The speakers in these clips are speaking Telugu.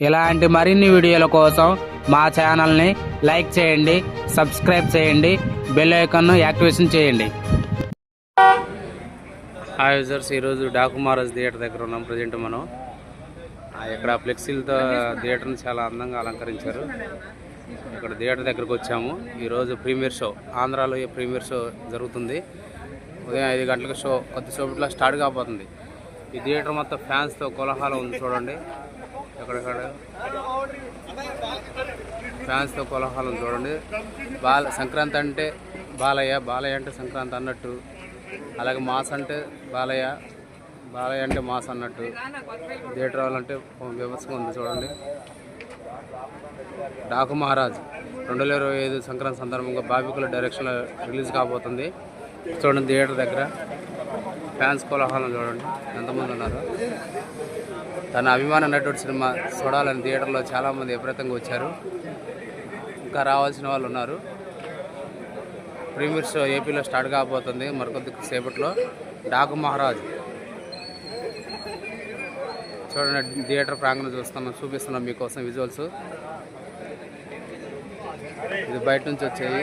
ఇలాంటి మరిన్ని వీడియోల కోసం మా ఛానల్ని లైక్ చేయండి, సబ్స్క్రైబ్ చేయండి, బెల్ ఐకాన్ను యాక్టివేషన్ చేయండి. హాయ్ యూజర్స్, ఈరోజు డాకు మహారాజ్ థియేటర్ దగ్గర ఉన్నాం. ప్రజెంట్ మనం ఇక్కడ ఫ్లెక్సీలతో థియేటర్ని చాలా అందంగా అలంకరించారు. ఇక్కడ థియేటర్ దగ్గరకు వచ్చాము. ఈరోజు ప్రీమియర్ షో, ఆంధ్రాలో ప్రీమియర్ షో జరుగుతుంది. ఉదయం 5 గంటలకు షో కొద్దిసేపట్లో స్టార్ట్ కాబోతుంది. ఈ థియేటర్ మొత్తం ఫ్యాన్స్తో కోలాహలం ఉంది. చూడండి, ఎక్కడెక్కడ ఫ్యాన్స్తో కోలాహలం చూడండి. సంక్రాంతి అంటే బాలయ్య, బాలయ్య అంటే సంక్రాంతి అన్నట్టు, అలాగే మాస్ అంటే బాలయ్య, బాలయ్య అంటే మాస్ అన్నట్టు థియేటర్ వాళ్ళంటే వ్యవస్థగా ఉంది. చూడండి, డాకు మహారాజ్ 2025 సంక్రాంతి సందర్భంగా బాబికుల డైరెక్షన్లో రిలీజ్ కాబోతుంది. చూడండి, థియేటర్ దగ్గర ఫ్యాన్స్ కోలాహలం చూడండి ఎంతమంది ఉన్నారు. తన అభిమాన నటుడు సినిమా చూడాలని థియేటర్లో చాలామంది విపరీతంగా వచ్చారు. ఇంకా రావాల్సిన వాళ్ళు ఉన్నారు. ప్రీమియర్ షో ఏపీలో స్టార్ట్ కాబోతుంది మరికొద్ది సేపట్లో. డాకు మహారాజ్ చూడండి, థియేటర్ ప్రాంగణం చూపిస్తున్నాం మీకోసం విజువల్స్. ఇది బయట నుంచి వచ్చాయి.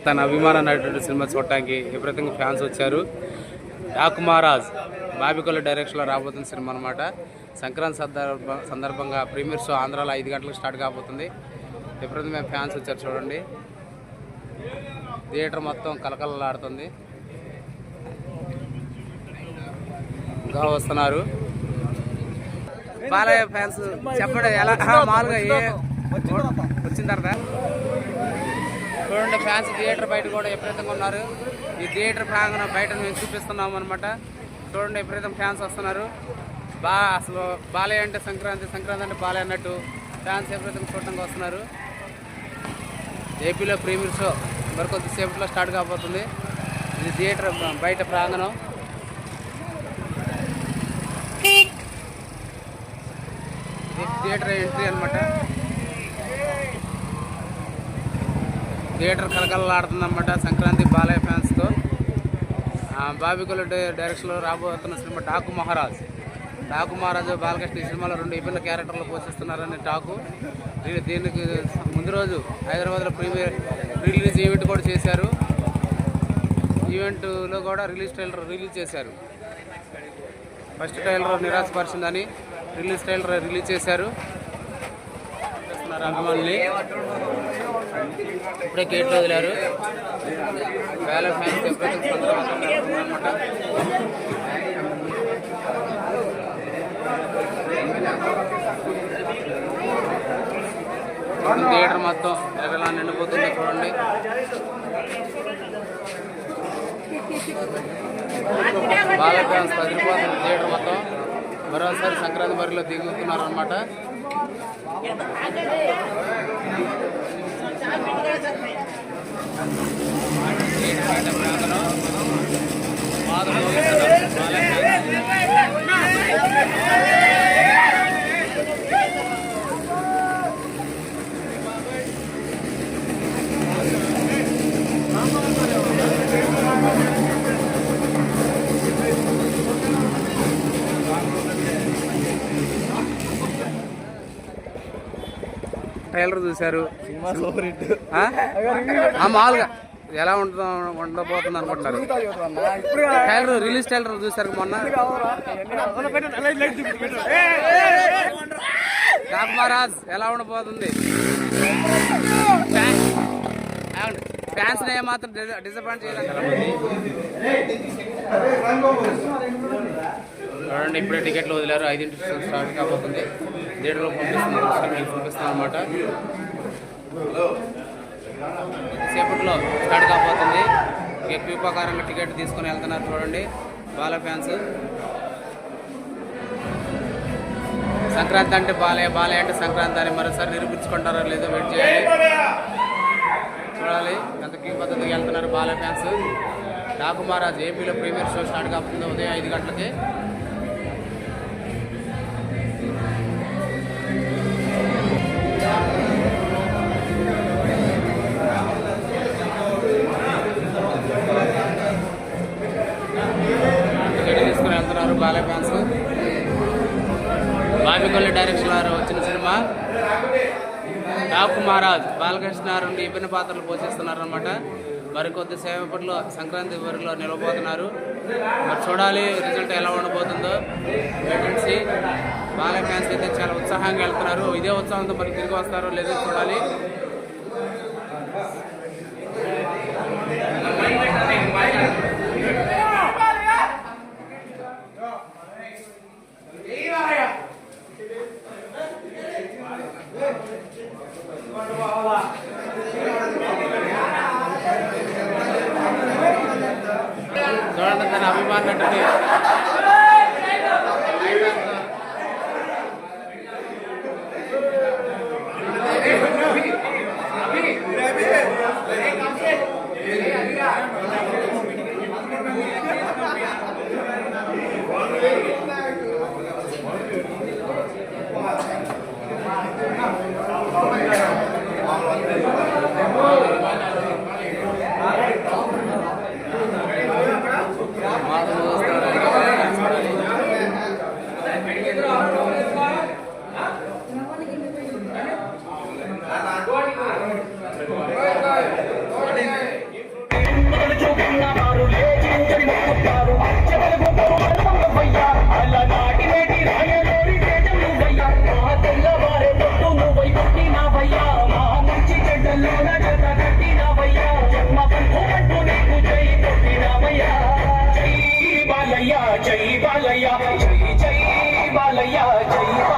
తన అభిమాన నటుడు సినిమా చూడటానికి విపరీతంగా ఫ్యాన్స్ వచ్చారు. డాకు మహారాజ్ బాబికొల్ల డైరెక్షన్లో రాబోతున్న సినిమా అనమాట. సంక్రాంతి సందర్భంగా ప్రీమియర్ షో ఆంధ్రాలో 5 గంటలకు స్టార్ట్ కాబోతుంది. విపరీతమైన ఫ్యాన్స్ వచ్చారు. చూడండి, థియేటర్ మొత్తం కలకలలాడుతుంది. ఇంకా వస్తున్నారు బాలయ్య ఫ్యాన్స్. చెప్పండి ఎలా మామూలుగా వచ్చిన తర్వాత చూడండి, ఫ్యాన్స్ థియేటర్ బయట కూడా విపరీతంగా ఉన్నారు. ఈ థియేటర్ ప్రాంగణం బయట మేము చూపిస్తున్నాం అనమాట. చూడండి, విపరీతం ఫ్యాన్స్ వస్తున్నారు. అసలు బాలయ్య అంటే సంక్రాంతి, సంక్రాంతి అంటే బాలయ్య అన్నట్టు ఫ్యాన్స్ విపరీతంగా చూడటానికి వస్తున్నారు. ఏపీలో ప్రీమియర్ షో మరికొద్ది సేపట్లో స్టార్ట్ కాబోతుంది. ఇది థియేటర్ బయట ప్రాంగణం. ఇది థియేటర్ ఎంట్రీ అనమాట. థియేటర్ కలకలలాడుతుందన్నమాట సంక్రాంతి బాలయ్య ఫ్యాన్స్తో. బాబికొల్ల డైరెక్షన్లో రాబోతున్న సినిమా డాకు మహారాజ్. డాకు మహారాజ్ బాలకృష్ణ ఈ సినిమాలో 2 విభిన్న క్యారెక్టర్లు పోషిస్తున్నారని టాకు. దీనికి ముందు రోజు హైదరాబాద్లో రిలీజ్ ఈవెంట్ కూడా చేశారు. ఈవెంట్లో కూడా ట్రైలర్ రిలీజ్ చేశారు. ఫస్ట్ ట్రైలర్ నిరాశపరిచిందని ట్రైలర్ రిలీజ్ చేశారు. అభిమానుల్ని ఇప్పుడే గేట్లో వదిలారు. వేల ఫ్యాన్స్ ఎప్పుడైతే అనమాట. థియేటర్ మొత్తం ఎలా నిండిపోతుంది చూడండి. బాల ఫ్యాన్స్ పదిరిపోతుంది థియేటర్ మొత్తం. మరోసారి సంక్రాంతి బరిలో దిగుతున్నారు అనమాట. ట్రైలర్ చూశారు. మామూలుగా ఎలా ఉండబోతుంది అనుకుంటున్నారు. ట్రైలర్ చూశారు మొన్న. డాకు మహారాజ్ ఎలా ఉండబోతుంది? ఫ్యాన్స్ ఏమాత్రం డిసప్పాయింట్ చేయాలి. చూడండి, ఇప్పుడే టికెట్లు వదిలారు. 5 స్టార్ట్ కాబోతుంది. థియేటర్లో పంపిస్తాం అనమాట. సేపట్లో స్టార్ట్ కాబోతుంది. క్యూ ప్రకారంగా టికెట్ తీసుకొని వెళ్తున్నారు. చూడండి, బాల ఫ్యాన్స్. సంక్రాంతి అంటే బాలయ్య, బాలయ్య అంటే సంక్రాంతి అని మరోసారి నిరూపించుకుంటారో లేదో వెయిట్ చేయాలి, చూడాలి. ఎంత క్యూ పద్ధతికి వెళ్తున్నారు బాల ఫ్యాన్స్. డాకు మహారాజ్ ఏపీలో ప్రీమియర్ షో స్టార్ట్ కాబోతుంది ఉదయం 5 గంటలకి. టికెట్ తీసుకుని వెళ్తున్నారు బాలయ్య ఫ్యాన్స్. బాబికొల్లి డైరెక్షన్ వారు వచ్చిన సినిమా డాకు మహారాజ్. బాలకృష్ణ నుండి విభిన్న పాత్రలు పోషిస్తున్నారు అనమాట. మరికొద్ది సేపట్లో సంక్రాంతి వరలో నిలబోతున్నారు. మరి చూడాలి రిజల్ట్ ఎలా ఉండబోతుందో. వేకెన్సీ బాలయ్య ఫ్యాన్స్ అయితే చాలా ఉత్సాహంగా వెళ్తున్నారు. ఇదే ఉత్సాహంతో మరి తిరిగి వస్తారో లేదో చూడాలి. చూడండి తన అభిమాన నటుడి జై బాలయ్య జై బాలయ్య జై జై బాలయ్య జై